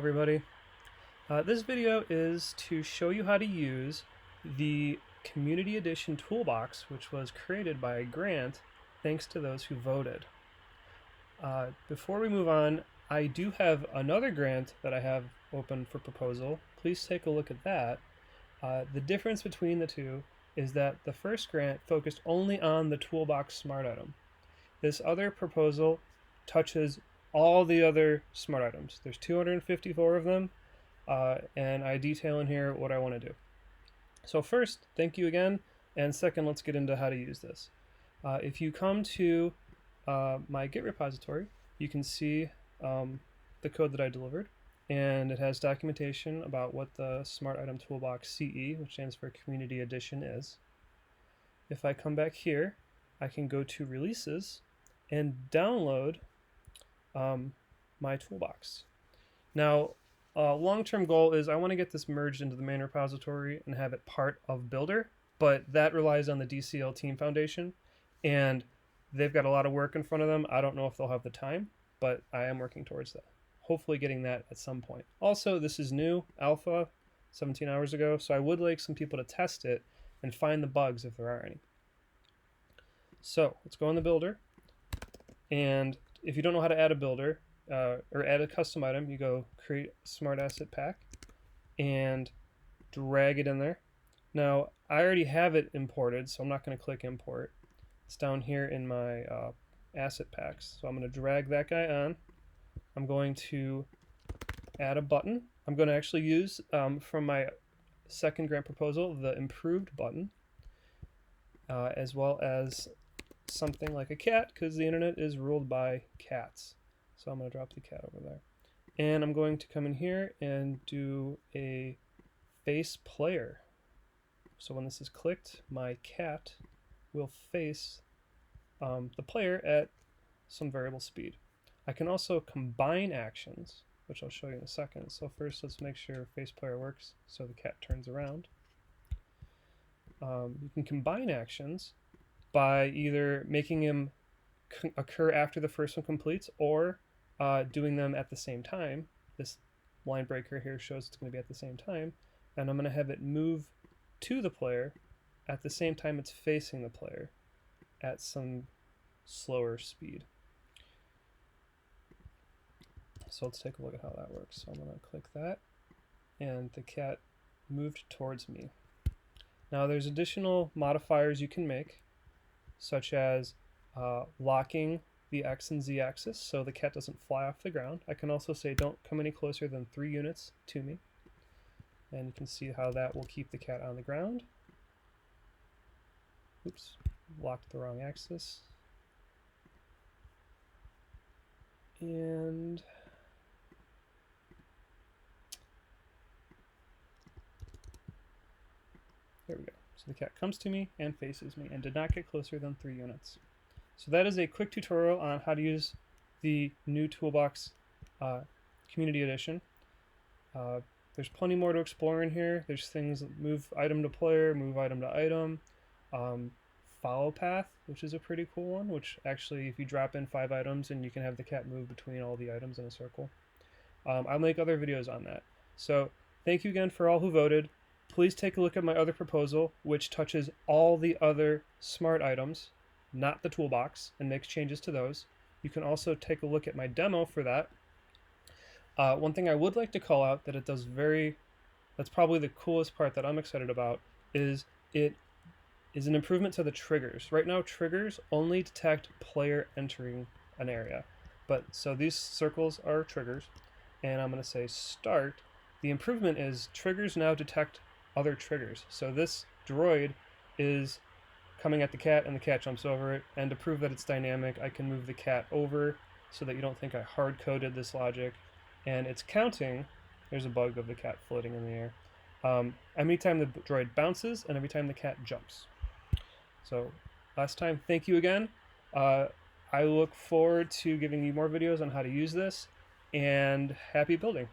Everybody. This video is to show you how to use the Community Edition Toolbox, which was created by a grant thanks to those who voted. Before we move on, I do have another grant that I have open for proposal. Please take a look at that. The difference between the two is that the first grant focused only on the Toolbox smart item. This other proposal touches all the other smart items. There's 254 of them, and I detail in here what I want to do. So first, thank you again, and second, let's get into how to use this. If you come to my Git repository, you can see the code that I delivered, and it has documentation about what the Smart Item Toolbox CE, which stands for Community Edition, is. If I come back here, I can go to Releases and download my toolbox. Now, a long-term goal is I want to get this merged into the main repository and have it part of Builder, but that relies on the DCL Team Foundation, and they've got a lot of work in front of them. I don't know if they'll have the time, but I am working towards that. Hopefully getting that at some point. Also, this is new, alpha, 17 hours ago, so I would like some people to test it and find the bugs if there are any. So let's go in the Builder, and if you don't know how to add a builder or add a custom item, you go create smart asset pack and drag it in there. Now, I already have it imported, so I'm not going to click import. It's down here in my asset packs. So I'm going to drag that guy on. I'm going to add a button. I'm going to actually use, from my second grant proposal, the improved button, as well as something like a cat, because the internet is ruled by cats. So I'm going to drop the cat over there. And I'm going to come in here and do a face player. So when this is clicked, my cat will face the player at some variable speed. I can also combine actions, which I'll show you in a second. So first, let's make sure face player works so the cat turns around. You can combine actions by either making him occur after the first one completes or doing them at the same time. This line breaker here shows it's going to be at the same time, and I'm going to have it move to the player at the same time it's facing the player at some slower speed. So let's take a look at how that works. So I'm going to click that, and the cat moved towards me. Now there's additional modifiers you can make, such as locking the X and Z axis so the cat doesn't fly off the ground. I can also say don't come any closer than 3 units to me. And you can see how that will keep the cat on the ground. Oops, locked the wrong axis. And there we go. So the cat comes to me and faces me and did not get closer than 3 units. So that is a quick tutorial on how to use the new Toolbox Community Edition. There's plenty more to explore in here. There's things like move item to player, move item to item, follow path, which is a pretty cool one, which actually if you drop in 5 items and you can have the cat move between all the items in a circle. I'll make other videos on that. So thank you again for all who voted. Please take a look at my other proposal, which touches all the other smart items, not the toolbox, and makes changes to those. You can also take a look at my demo for that. One thing I would like to call out that it does that's probably the coolest part that I'm excited about, is it is an improvement to the triggers. Right now, triggers only detect player entering an area. So these circles are triggers, and I'm going to say start. The improvement is triggers now detect other triggers. So this droid is coming at the cat and the cat jumps over it, and to prove that it's dynamic, I can move the cat over so that you don't think I hard-coded this logic. And it's counting. There's a bug of the cat floating in the air. Every time the droid bounces and every time the cat jumps. So last time, thank you again. I look forward to giving you more videos on how to use this, and happy building.